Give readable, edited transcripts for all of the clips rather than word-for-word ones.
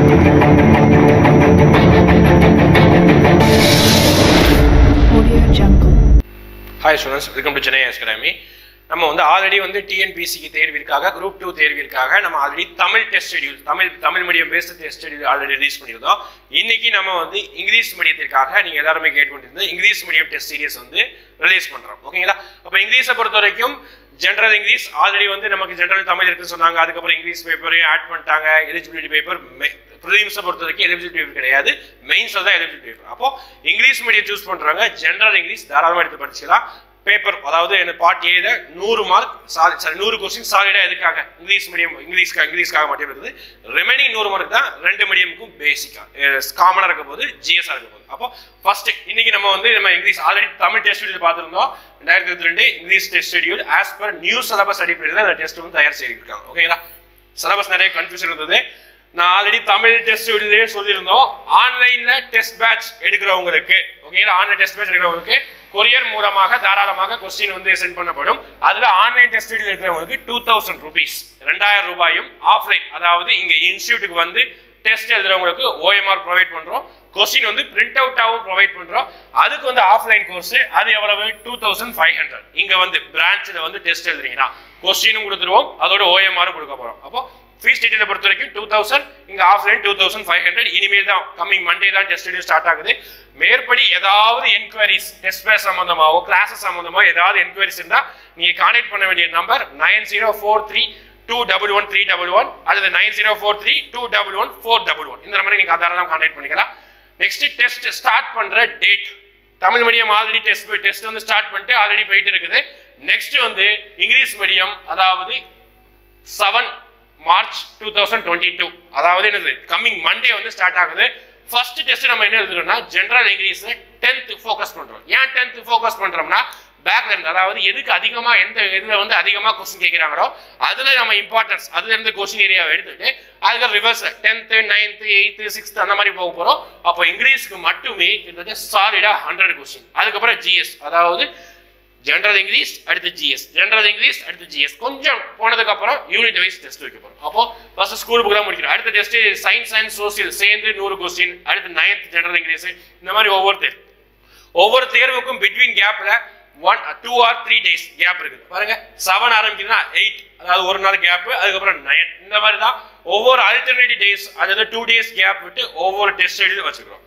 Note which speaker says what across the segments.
Speaker 1: Hi students, welcome to Chennai Academy. நம்ம வந்து already வந்து TNPSC தேர்விற்காக group 2 தேர்விற்காக நம்ம already Tamil test schedule Tamil medium based test schedule already release பண்ணிருந்தோம். இன்னைக்கு நம்ம வந்து இங்கிலீஷ் மீடியத்திற்காக நீங்க எல்லாரும் கேட்கொண்டிருந்த இங்கிலீஷ் மீடியம் டெஸ்ட் சீரிஸ் வந்து ரிலீஸ் பண்றோம். ஓகேங்களா? அப்ப இங்கிலீஷை பொறுத்தவரைக்கும் ஜெனரல் இங்கிலீஷ் ஆல்ரெடி வந்து நமக்கு ஜெனரல் தமிழ் இருக்குன்னு சொன்னாங்க. அதுக்கு அப்புறம் இங்கிலீஷ் பேப்பரையும் ஆட் பண்ணிட்டாங்க. எலிஜிபிலிட்டி பேப்பர் ப்ரிலிம்ஸை பொறுத்தவரைக்கும் எலிஜிபிலிட்டி பேப்பர் கிடையாது, மெயின்ஸ்ல தான் எலிஜிபிலிட்டி பேப்பர். அப்போ இங்கிலீஷ் மீடியம் சூஸ் பண்றாங்க, ஜெனரல் இங்கிலீஷ் தாராளமாக எடுத்து படிச்சுக்கலாம். பேப்பர் அதாவது பார்ட் ஏல 100 மார்க் 100 क्वेश्चन சாலிடா எதுக்காக இங்கிலீஷ்காக மட்டும் இருக்குது. ரிமைனிங் 100 மார்க் தான் ரெண்டு மீடியமுக்கும் பேசிக்கா காமனா இருக்க போது ஜிஎஸ் இருக்க போது. அப்போ ஃபர்ஸ்ட் இன்னைக்கு நம்ம English already Tamil test schedule பார்த்திருந்தோம். 2022 English test schedule as per new syllabus அடிப்படையில் தான் இந்த டெஸ்ட் வந்து தயார் செய்திருக்காங்க. ஓகேங்களா? சிலபஸ் நிறைய கன்ஃபியூஷன் இருந்தது. நான் ஆல்ரெடி தமிழ் டெஸ்ட் ஷெட்யூலே சொல்லியிருந்தோம். ஆன்லைன்ல டெஸ்ட் பேட்ச் எடுக்கிறவங்களுக்கு ஓகேங்களா, ஆன்லைன் டெஸ்ட் பேட்ச் எடுக்கிறவங்களுக்கு கொரியர் மூலமாக தாராளமாக கொஸ்டின் வந்து சென்ட் பண்ணப்படும். அதுல ஆன்லைன் டெஸ்ட் இருக்கிறவங்களுக்கு 2000 rupees 2000 ரூபாயும், ஆஃப்லைன் அதாவது இங்க இன்ஸ்டிடியூட்டுக்கு வந்து டெஸ்ட் எழுதுறவங்களுக்கு OMR ப்ரொவைட் பண்றோம். கொஸ்டின் வந்து பிரிண்ட் அவுட்டாவும் ப்ரொவைட் பண்றோம். அதுக்கு வந்து ஆஃப்லைன் கோர்ஸ் அது எவ்வளவு 2500. இங்க வந்து பிரான்ச்ல வந்து டெஸ்ட் எழுதுறீங்கன்னா கொஸ்டினும் கொடுத்துருவோம், அதோட OMR கொடுக்க போறோம். அப்போ ஃபீஸ் டீடைலை பொறுத்த வரைக்கும் 2000, இங்க ஆஃப்லைன் 2500. இனிமேல் தான் கம்மிங் மண்டே தான் டெஸ்ட் ஷெட்யூல் ஸ்டார்ட் ஆகுது. மேற்படி ஏதாவது என்கொயரிஸ் டெஸ்ட் பேட்ச் சம்பந்தமாவோ கிளாஸஸ் சம்பந்தமாவோ ஏதாவது என்கொயரிஸ் இருந்தா நீங்க கான்டாக்ட் பண்ண வேண்டிய நம்பர் 9043211311 அல்லது 9043211411. இந்த நம்பரை நீங்க தாராளமா கான்டாக்ட் பண்ணிக்கலாம். நெக்ஸ்ட் டெஸ்ட் ஸ்டார்ட் பண்ற date Tamil medium already test வந்து ஸ்டார்ட் பண்ணிட்டு ஆல்ரெடி போயிட்டு இருக்குது. நெக்ஸ்ட் வந்து இங்கிலீஷ் மீடியம் அதாவது 7 மார்ச் 2022 அதாவது என்னது கம்மிங் மண்டே வந்து ஸ்டார்ட் ஆகுது. ஃபர்ஸ்ட் டெஸ்ட் நம்ம என்ன எழுதுறோம்னா ஜெனரல் இங்கிலீஷ் 10th ஃபோக்கஸ் பண்றோம். ஏன் 10th ஃபோக்கஸ் பண்றோம்னா பேக்ல இருந்து அதாவது எதுக்கு அதிகமா எந்த இதுல வந்து அதிகமா क्वेश्चन கேக்குறாங்களோ அதுல நம்ம இம்பார்ட்டன்ஸ் அதுல இருந்து क्वेश्चन ஏரியாவை எடுத்துட்டு அதுக்கு reverse 10th 9th 8th 6th அந்த மாதிரி போக போறோம். அப்போ இங்கிலீஷ்க்கு மட்டுமே கிட்டத்தட்ட சாலிடா 100 क्वेश्चन. அதுக்கு அப்புறம் ஜிஎஸ் அதாவது ஜெனரல் இங்கிலீஷ் அடுத்து ஜிஎஸ், ஜெனரல் இங்கிலீஷ் அடுத்து ஜிஎஸ். கொஞ்சம் போனதுக்கு அப்புறம் யூனிட் வைஸ் டெஸ்ட் வைக்க போறோம். அப்போ ஃபர்ஸ்ட் ஸ்கூல் புக் தான் முடிக்கிறோம். அடுத்த டெஸ்ட் சயின்ஸ் அண்ட் சோசியல் சேர்ந்து 100 क्वेश्चन. அடுத்து 9th ஜெனரல் இங்கிலீஷ். இந்த மாதிரி ஒவ்வொரு தேர்வுக்கும் பிட்வீன் கேப்ல 2 or 3 days கேப் இருக்கு. பாருங்க 7 ஆரம்பிக்குதுன்னா 8 அதாவது ஒரு நாள் கேப், அதுக்கப்புறம் 9. இந்த மாதிரி தான் ஒவ்வொரு ஆல்டர்னேட்டிவ் டேஸ் அதாவது 2 days கேப் விட்டு ஒவ்வொரு டெஸ்ட் ஷெட்யூல் வச்சுக்கிறோம்.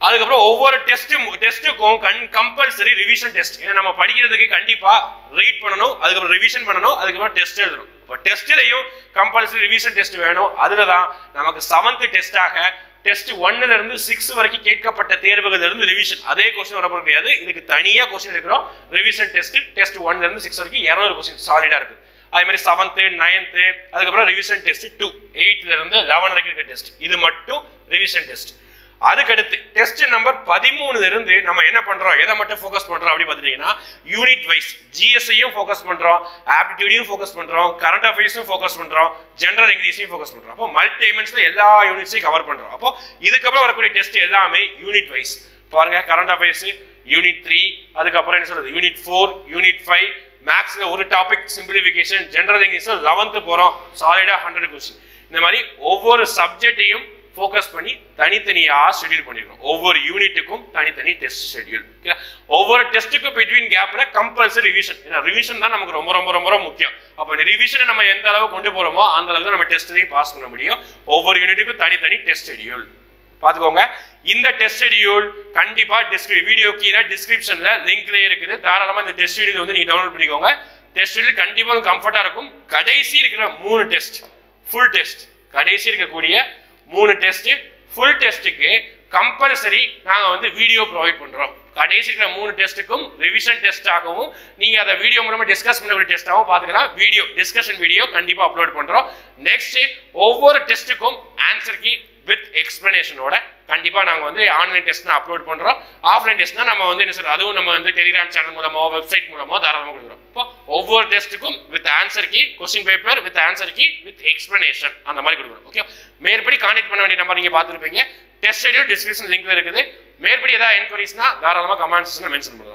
Speaker 1: அதுக்கப்புறம் ஒவ்வொரு டெஸ்ட்டுக்கும் கம்பல்சரி ரிவிஷன் டெஸ்ட். ஏன்னா நம்ம படிக்கிறதுக்கு கண்டிப்பா ரீட் பண்ணணும், அதுக்கப்புறம் ரிவிஷன் பண்ணணும், அதுக்கப்புறம் டெஸ்ட் எழுதணும். இப்போ டெஸ்ட்லயும் கம்பல்சரி ரிவிஷன் டெஸ்ட் வேணும். அதுலதான் நமக்கு 7th டெஸ்டாக டெஸ்ட் 1ல இருந்து 6 வரைக்கும் கேட்கப்பட்ட தேர்வுகள் இருந்து ரிவிஷன் அதே क्वेश्चन வரப்போ கிடையாது. இதுக்கு தனியா क्वेश्चन எடுக்கிறோம். ரிவிஷன் டெஸ்ட் 1ல இருந்து 6 வரைக்கும் 200 क्वेश्चन சாலிடா இருக்கு. அதே மாதிரி 7th 9th அதுக்கப்புறம் ரிவிஷன் டெஸ்ட் 2 8ல இருந்து 11 வரைக்கும் இருக்க டெஸ்ட். இது மட்டும் ரிவிஷன் டெஸ்ட். அதுக்கடுத்து டெஸ்ட் நம்பர் 13ல இருந்து நம்ம என்ன பண்றோம், எதை மட்டும் ஃபோக்கஸ் பண்றோம் அப்படி பாத்தீங்கன்னா யூனிட் வைஸ் ஜிஎஸ்ஐயும் ஃபோக்கஸ் பண்றோம், ஆப்டிடியூடையும் ஃபோக்கஸ் பண்றோம், கரண்ட் அஃபேர்ஸும் ஃபோக்கஸ் பண்றோம், ஜெனரல் இங்கிலீஷையும் ஃபோக்கஸ் பண்றோம். அப்போ மல்டி டைமென்ஷன்ல எல்லா யூனிட்ஸையும் கவர் பண்றோம். அப்போ இதுக்கப்புறம் வரக்கூடிய டெஸ்ட் எல்லாமே யூனிட் வைஸ். பாருங்க கரண்ட் அஃபேர்ஸ் யூனிட் 3, அதுக்கப்புறம் என்ன சொல்றது யூனிட் 4, யூனிட் 5, மேக்ஸ்ல ஒரு டாபிக் சிம்பிளிஃபிகேஷன், ஜெனரல் இங்கிலீஷ்ல 11th போறோம் சாலிடா 100 क्वेश्चन. இந்த மாதிரி ஒவ்வொரு சப்ஜெக்டையும் ஃபோக்கஸ் பண்ணி தனித்தனியா ஷெட்யூல் பண்ணிருக்கோம். ஒவ்வொரு யூனிட்டுக்கும் தனித்தனி டெஸ்ட் ஷெட்யூல். ஒவ்வொரு டெஸ்ட்டுக்கும் பிட்வீன் கேப்ல கம்பல்சரி ரிவிஷன். ஏன்னா ரிவிஷன் தான் நமக்கு ரொம்ப ரொம்ப ரொம்ப முக்கியம். அப்ப ரிவிஷனை நம்ம எந்த அளவு கொண்டு போறோமோ அந்த அளவுக்கு நம்ம டெஸ்ட்லையும் பாஸ் பண்ண முடியும். ஒவ்வொரு யூனிட்டுக்கும் தனித்தனி டெஸ்ட் ஷெட்யூல் பாத்துக்கோங்க. இந்த டெஸ்ட் ஷெட்யூல் கண்டிப்பா வீடியோ கீழே டிஸ்கிரிப்ஷன்ல லிங்க்ல இருக்குது. தாராளமா இந்த டெஸ்ட் ஷெட்யூல் வந்து நீங்க டவுன்லோட் பண்ணிக்கோங்க. டெஸ்ட் ஷெட்யூல் கண்டிப்பா கம்ஃபர்ட்டா இருக்கும். கடைசி இருக்கிற 3 டெஸ்ட் ஃபுல் டெஸ்ட், கடைசி இருக்கக்கூடிய 3 டெஸ்ட் ஃபுல் டெஸ்ட்டுக்கு கம்பல்சரி நாங்க வந்து வீடியோ ப்ரொவைட் பண்றோம். கடைசி இருக்கிற 3 டெஸ்ட்டுக்கும் ரிவிஷன் டெஸ்ட் ஆகவும் நீங்க அதை வீடியோ மூலமா டிஸ்கஸ் பண்ணக்கூடிய டெஸ்டாகவும் பாத்துக்கலாம். வீடியோ டிஸ்கஷன் வீடியோ கண்டிப்பா அப்லோட் பண்றோம். நெக்ஸ்ட் ஒவ்வொரு டெஸ்ட்டுக்கும் ஆன்சர் கீ வித் எக்ஸ்பிளனேஷனோட கண்டிப்பா நாங்க வந்து ஆன்லைன் டெஸ்ட் அப்லோட் பண்றோம். ஆஃப்லைன் டெஸ்ட்னா நம்ம வந்து என்ன சொல்றது அதுவும் நம்ம வந்து டெலிகிராம் சேனல் மூலமோ வெப்சைட் மூலமோ தாராளமாக கொடுக்குறோம். இப்போ ஒவ்வொரு டெஸ்ட்டுக்கும் with answer key, question paper with answer key with explanation அந்த மாதிரி கொடுக்குறோம். ஓகே, மேற்படி கான்டாக்ட் பண்ண வேண்டிய நம்பர் நீங்க பார்த்துருப்பீங்க. டெஸ்ட் ஷெட்யூல் டிஸ்கிரிப்ஷன் லிங்க்ல இருக்குது. மேற்படி ஏதாவது என்கொயரிஸ்னா தாராளமாக கமெண்ட்ஸ்ல மென்ஷன் பண்ணுவோம்.